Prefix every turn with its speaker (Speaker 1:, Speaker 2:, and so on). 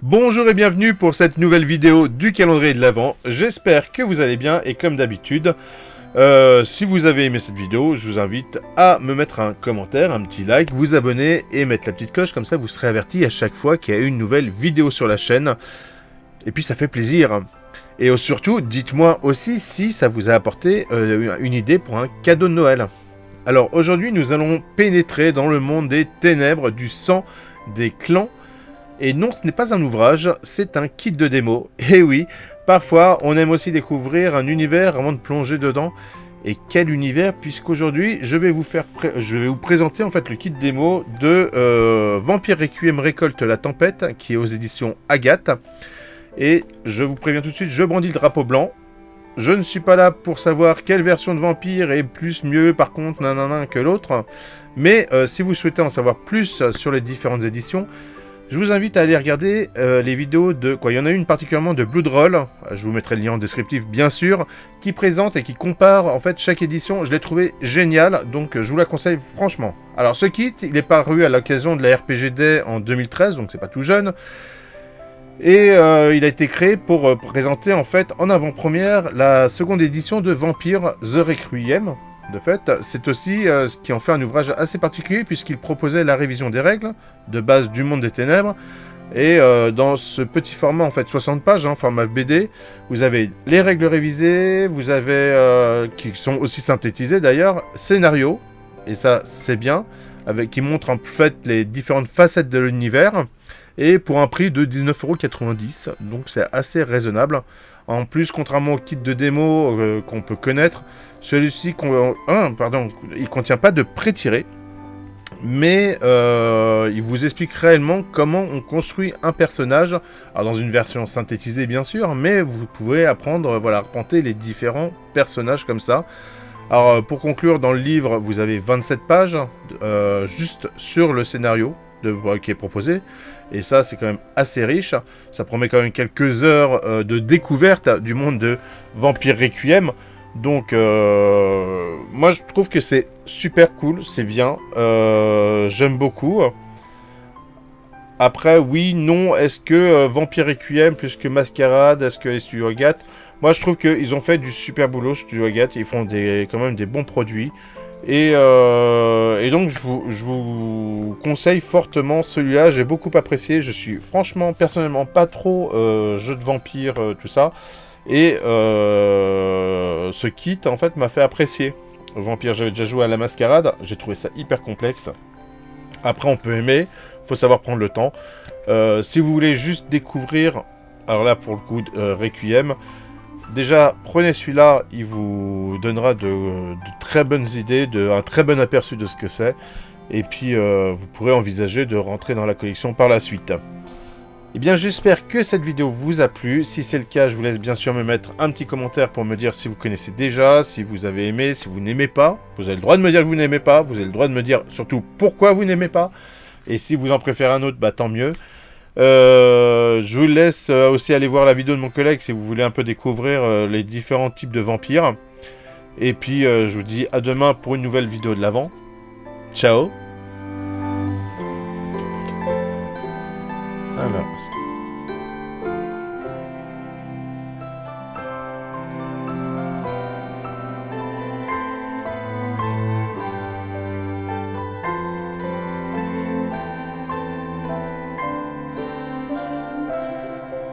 Speaker 1: Bonjour et bienvenue pour cette nouvelle vidéo du calendrier de l'Avent. J'espère que vous allez bien et comme d'habitude, si vous avez aimé cette vidéo, je vous invite à me mettre un commentaire, un petit like, vous abonner et mettre la petite cloche, comme ça vous serez averti à chaque fois qu'il y a une nouvelle vidéo sur la chaîne. Et puis ça fait plaisir. Et surtout, dites-moi aussi si ça vous a apporté une idée pour un cadeau de Noël. Alors aujourd'hui, nous allons pénétrer dans le monde des ténèbres, du sang, des clans. Et non, ce n'est pas un ouvrage, c'est un kit de démo. Et oui, parfois, on aime aussi découvrir un univers avant de plonger dedans. Et quel univers, puisqu'aujourd'hui, je vais vous présenter en fait le kit démo de Vampire Requiem Récolte la Tempête, qui est aux éditions Agathe. Et je vous préviens tout de suite, je brandis le drapeau blanc. Je ne suis pas là pour savoir quelle version de Vampire est plus mieux, par contre, que l'autre. Mais si vous souhaitez en savoir plus sur les différentes éditions, je vous invite à aller regarder les vidéos de... Il y en a une particulièrement de Bloodroll, je vous mettrai le lien en descriptif bien sûr, qui présente et qui compare en fait chaque édition. Je l'ai trouvé génial, donc je vous la conseille franchement. Alors ce kit, il est paru à l'occasion de la RPG Day en 2013, donc c'est pas tout jeune. Et il a été créé pour présenter en fait en avant-première la seconde édition de Vampire The Requiem. De fait, c'est aussi ce qui en fait un ouvrage assez particulier puisqu'il proposait la révision des règles de base du monde des ténèbres. Et dans ce petit format en fait 60 pages, format BD, vous avez les règles révisées, vous avez qui sont aussi synthétisées d'ailleurs, scénario, et ça c'est bien, qui montre en fait les différentes facettes de l'univers, et pour un prix de 19,90 €, donc c'est assez raisonnable. En plus, contrairement au kit de démo qu'on peut connaître, celui-ci, il contient pas de pré-tiré, mais il vous explique réellement comment on construit un personnage, alors dans une version synthétisée bien sûr, mais vous pouvez apprendre, à arpenter les différents personnages comme ça. Alors pour conclure, dans le livre, vous avez 27 pages, juste sur le scénario qui est proposé, et ça c'est quand même assez riche. Ça promet quand même quelques heures de découverte du monde de Vampire Requiem. Donc moi je trouve que c'est super cool, c'est bien, j'aime beaucoup. Après oui, non, est-ce que Vampire Requiem plus que Masquerade, est-ce que Studio Agathe, moi je trouve qu'ils ont fait du super boulot Studio Agathe, ils font quand même des bons produits. Et donc je vous conseille fortement celui-là, j'ai beaucoup apprécié, je suis franchement personnellement pas trop jeu de vampire, tout ça. Et ce kit en fait m'a fait apprécier Vampire. J'avais déjà joué à la Mascarade, j'ai trouvé ça hyper complexe. Après on peut aimer, faut savoir prendre le temps. Si vous voulez juste découvrir, alors là pour le coup Requiem, déjà prenez celui-là, il vous donnera de très bonnes idées, un très bon aperçu de ce que c'est. Et puis vous pourrez envisager de rentrer dans la collection par la suite. Eh bien j'espère que cette vidéo vous a plu. Si c'est le cas, je vous laisse bien sûr me mettre un petit commentaire pour me dire si vous connaissez déjà, si vous avez aimé, si vous n'aimez pas. Vous avez le droit de me dire que vous n'aimez pas, vous avez le droit de me dire surtout pourquoi vous n'aimez pas. Et si vous en préférez un autre, bah tant mieux. Je vous laisse aussi aller voir la vidéo de mon collègue si vous voulez un peu découvrir les différents types de vampires. Et puis je vous dis à demain pour une nouvelle vidéo de l'Avent. Ciao. Alors...